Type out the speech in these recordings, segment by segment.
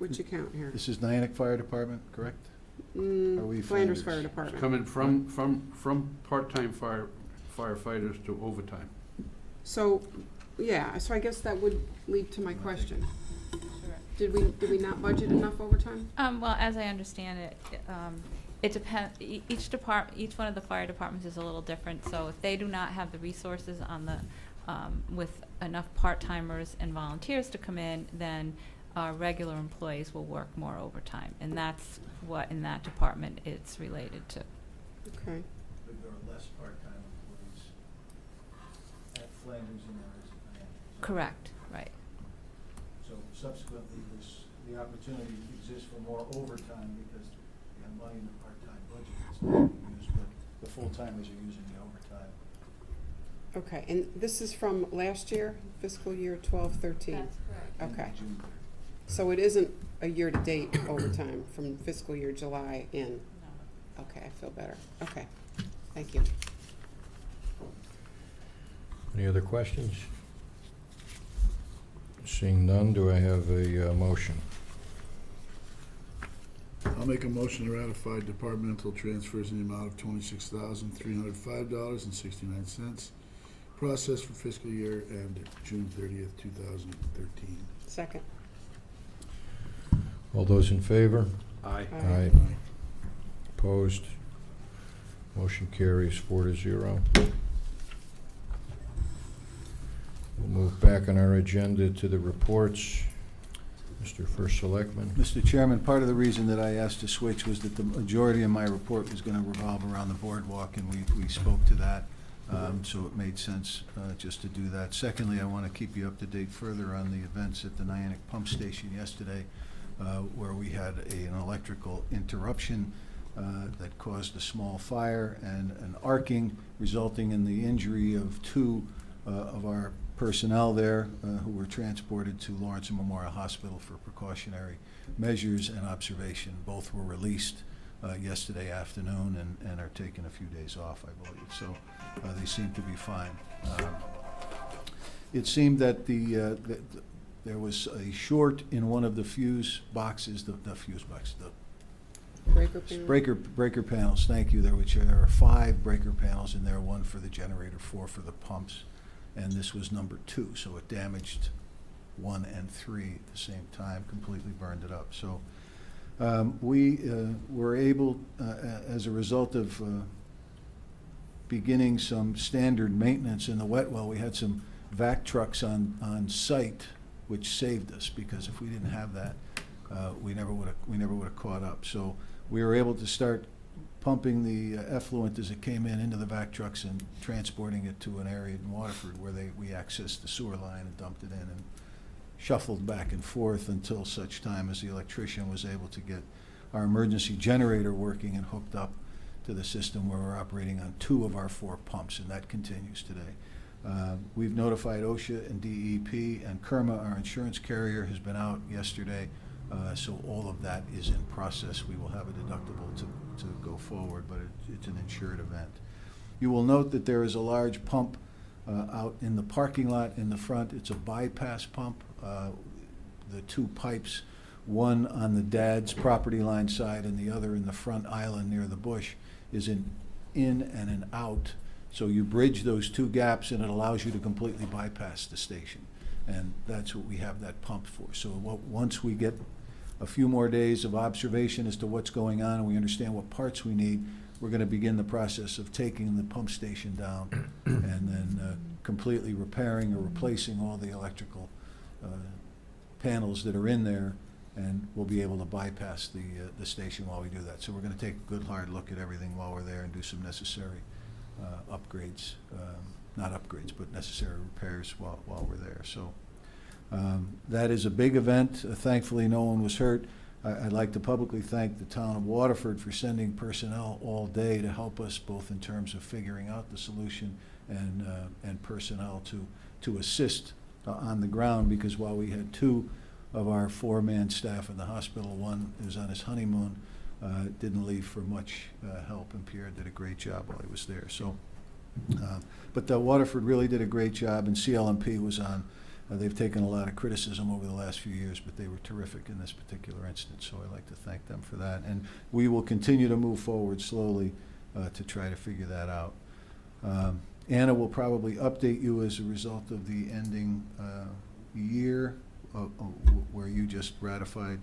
Which account here? This is Nyack Fire Department, correct? Are we Flanders Flanders? Fire Department. Coming from part-time firefighters to overtime. So, yeah, so I guess that would lead to my question. Did we not budget enough overtime? Well, as I understand it, it depends, each one of the fire departments is a little different, so if they do not have the resources on the, with enough part-timers and volunteers to come in, then our regular employees will work more overtime, and that's what in that department it's related to. Okay. But there are less part-time employees at Flanders than there is at Nyack. Correct, right. So subsequently, the opportunity exists for more overtime because you have money in the part-time budget that's not being used, but the full-timers are using the overtime. Okay, and this is from last year, fiscal year 12-13? That's correct. Okay. June. So it isn't a year-to-date overtime from fiscal year July in? No. Okay, I feel better. Okay, thank you. Any other questions? Seeing none, do I have a motion? I'll make a motion to ratify departmental transfers in the amount of $26,305.69. Process for fiscal year end June 30th, 2013. Second. All those in favor? Aye. Aye. Opposed? Motion carries 4-0. We'll move back on our agenda to the reports. Mr. First Selectman. Mr. Chairman, part of the reason that I asked to switch was that the majority of my report was going to revolve around the boardwalk, and we spoke to that, so it made sense just to do that. Secondly, I want to keep you up to date further on the events at the Nyack Pump Station yesterday, where we had an electrical interruption that caused a small fire and an arcing, resulting in the injury of two of our personnel there who were transported to Lawrence Memorial Hospital for precautionary measures and observation. Both were released yesterday afternoon and are taking a few days off, I believe. So they seem to be fine. It seemed that there was a short in one of the fuse boxes, the Breaker panel? breaker panels, thank you. There are 5 breaker panels in there, 1 for the generator, 4 for the pumps, and this was number 2, so it damaged 1 and 3 at the same time, completely burned it up. So we were able, as a result of beginning some standard maintenance in the wet well, we had some vac trucks on site, which saved us, because if we didn't have that, we never would have caught up. So we were able to start pumping the effluent as it came in into the vac trucks and transporting it to an area in Waterford where we accessed the sewer line and dumped it in and shuffled back and forth until such time as the electrician was able to get our emergency generator working and hooked up to the system, where we're operating on 2 of our 4 pumps, and that continues today. We've notified OSHA and DEP, and Kerma, our insurance carrier, has been out yesterday. So all of that is in process. We will have a deductible to go forward, but it's an insured event. You will note that there is a large pump out in the parking lot in the front. It's a bypass pump. The 2 pipes, one on the dad's property line side and the other in the front island near the bush, is in and an out. So you bridge those 2 gaps and it allows you to completely bypass the station. And that's what we have that pump for. So once we get a few more days of observation as to what's going on and we understand what parts we need, we're going to begin the process of taking the pump station down and then completely repairing or replacing all the electrical panels that are in there, and we'll be able to bypass the station while we do that. So we're going to take a good hard look at everything while we're there and do some necessary upgrades, not upgrades, but necessary repairs while we're there. So that is a big event. Thankfully, no one was hurt. I'd like to publicly thank the town of Waterford for sending personnel all day to help us, both in terms of figuring out the solution and personnel to assist on the ground, because while we had 2 of our 4-man staff in the hospital, one was on his honeymoon, didn't leave for much help, and Pierre did a great job while he was there. So, but Waterford really did a great job, and CLMP was on They've taken a lot of criticism over the last few years, but they were terrific in this particular instance, so I'd like to thank them for that. And we will continue to move forward slowly to try to figure that out. Anna will probably update you as a result of the ending year, where you just ratified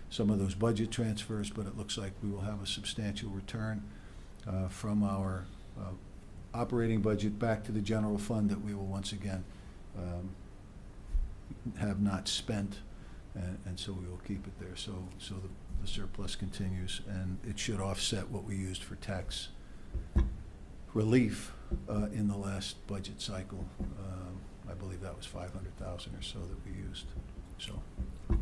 some of those budget transfers, but it looks like we will have a substantial return from our operating budget back to the general fund that we will once again have not spent, and so we will keep it there. So the surplus continues, and it should offset what we used for tax relief in the last budget cycle. I believe that was 500,000 or so that we used. So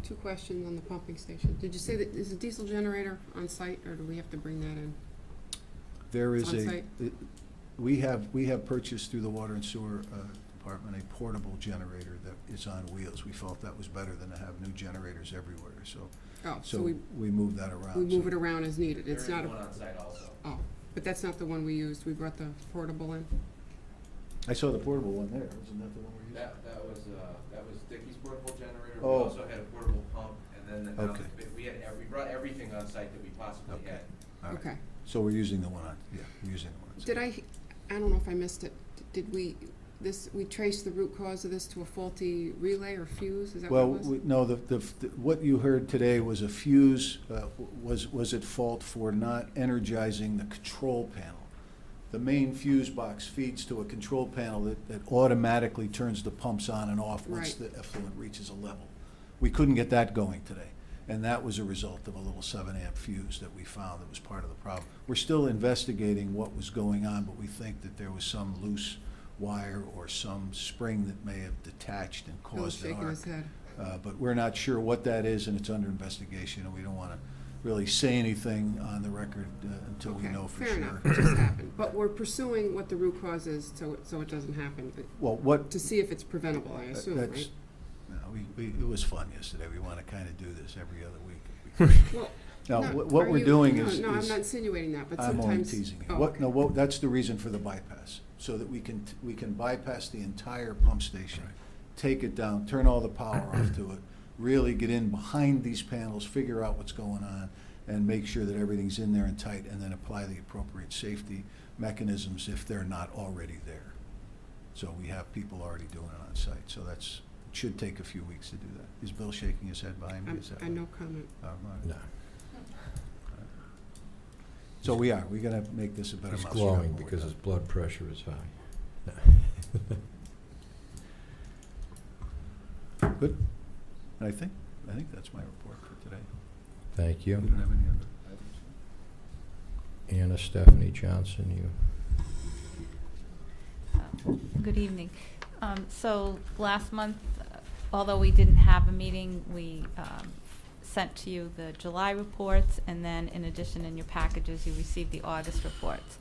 2 questions on the pumping station. Did you say that is the diesel generator on site, or do we have to bring that in? there is On a, site? we have purchased through the Water and Sewer Department a portable generator that is on wheels. We felt that was better than to have new generators everywhere, so Oh, so we moved that around. we move So it around as needed. There It's is not a, one on site also. oh, but that's not the one we used. We brought the portable in. I saw the portable one there. Isn't that the one we're using? That was Dickie's portable generator. We Oh. also had a portable pump, and then Okay. we brought everything on site that we possibly Okay. had. All right. Okay. So we're using the one on, yeah, we're using the one on. Did I don't know if I missed it. Did we trace the root cause of this to a faulty relay or fuse? Is that what Well, it was? no, what you heard today was a fuse, was at fault for not energizing the control panel. The main fuse box feeds to a control panel that automatically turns the pumps on and off once Right. the effluent reaches a level. We couldn't get that going today, and that was a result of a little 7-amp fuse that we found that was part of the problem. We're still investigating what was going on, but we think that there was some loose wire or some spring that may have detached and Bill's caused an shaking arc. his head. But we're not sure what that is, and it's under investigation, and we don't want to really say anything on the record until we Okay, know for fair sure. enough. It just happened. But we're pursuing what the root cause is, so it doesn't happen. But Well, what, to see if it's preventable, I assume, that's, right? no, it was fun yesterday. We want to kind of do this every other week if we can. Well, Now, no, what are we're you- doing no, is. No, I'm is- not insinuating that, but I'm sometimes. only teasing you. Oh, What, okay. no, that's the reason for the bypass, so that we can bypass the entire pump station, take it down, turn all the power off to it, really get in behind these panels, figure out what's going on, and make sure that everything's in there and tight, and then apply the appropriate safety mechanisms if they're not already there. So we have people already doing it on site, so it should take a few weeks to do that. Is Bill shaking his head behind me? Is that I what- no comment. Oh, all right. No, So we're gonna make this a better he's mousetrap. glowing when we're because done. his blood pressure is high. Good. And I think that's my report for today. Thank We you. don't have any other items. Anna Stephanie Johnson, you. Good evening. So last month, although we didn't have a meeting, we sent to you the July reports, and then in addition, in your packages, you received the August reports.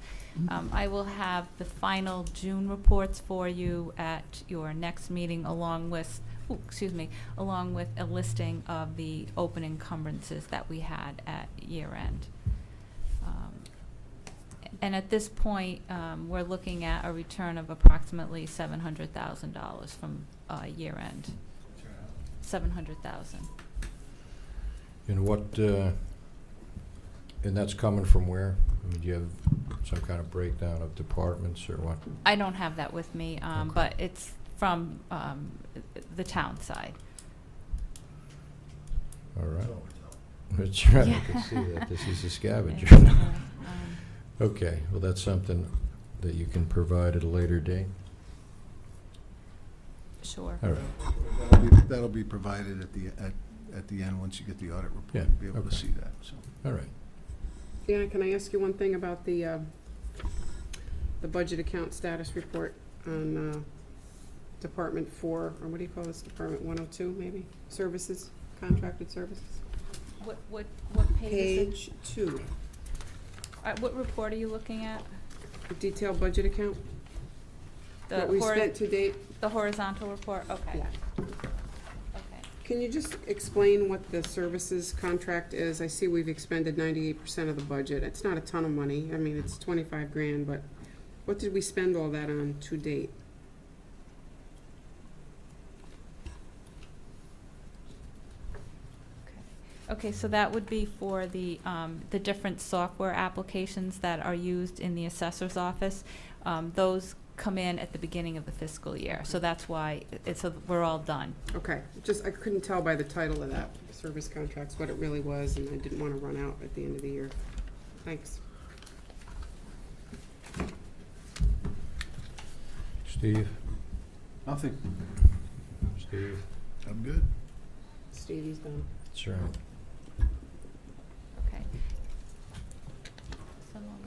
I will have the final June reports for you at your next meeting, along with a listing of the open encumbrances that we had at year end. And at this point, we're looking at a return of approximately $700,000 from year end. 700,000. And what, and that's coming from where? I mean, do you have some kind of breakdown of departments or what? I don't have that with me, Okay. but it's from the town side. All right. So That's right, I Yeah. can see that. This is a scavenger. And, Okay, well, that's something that you can provide at a later date. Sure. All right, That'll be provided at the end, once you get the audit report. Yeah, You'll be able to okay. see that, so. all right. Yeah, can I ask you one thing about the budget account status report on Department 4, or what do you call this, Department 102, maybe? Services, contracted services? What page is it? Page 2, What report are you looking at? the detailed budget account, The what we spent to date. the horizontal report? Okay. Yeah. Okay. Can you just explain what the services contract is? I see we've expended 98% of the budget. It's not a ton of money. I mean, it's 25 grand, but what did we spend all that on to date? Okay, so that would be for the different software applications that are used in the assessor's office. Those come in at the beginning of the fiscal year, so that's why we're all done. Okay, just, I couldn't tell by the title of that, service contracts, what it really was, and I didn't want to run out at the end of the year. Thanks. Steve? Nothing. Steve? I'm good. Stevie's done. That's right. Okay. Someone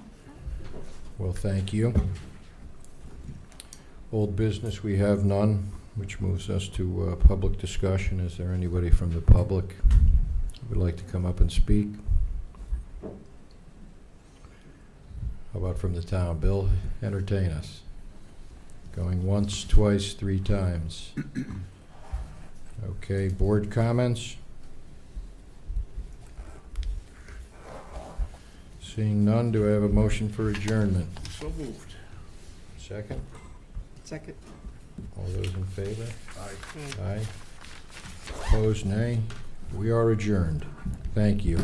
else? Well, thank you. Old business, we have none, which moves us to public discussion. Is there anybody from the public who would like to come up and speak? How about from the town? Bill, entertain us. Going once, twice, 3 times. Okay, board comments? Seeing none, do I have a motion for adjournment? So moved. Second? Second. All those in favor? Aye. Aye. Opposed, nay. We are adjourned. Thank you.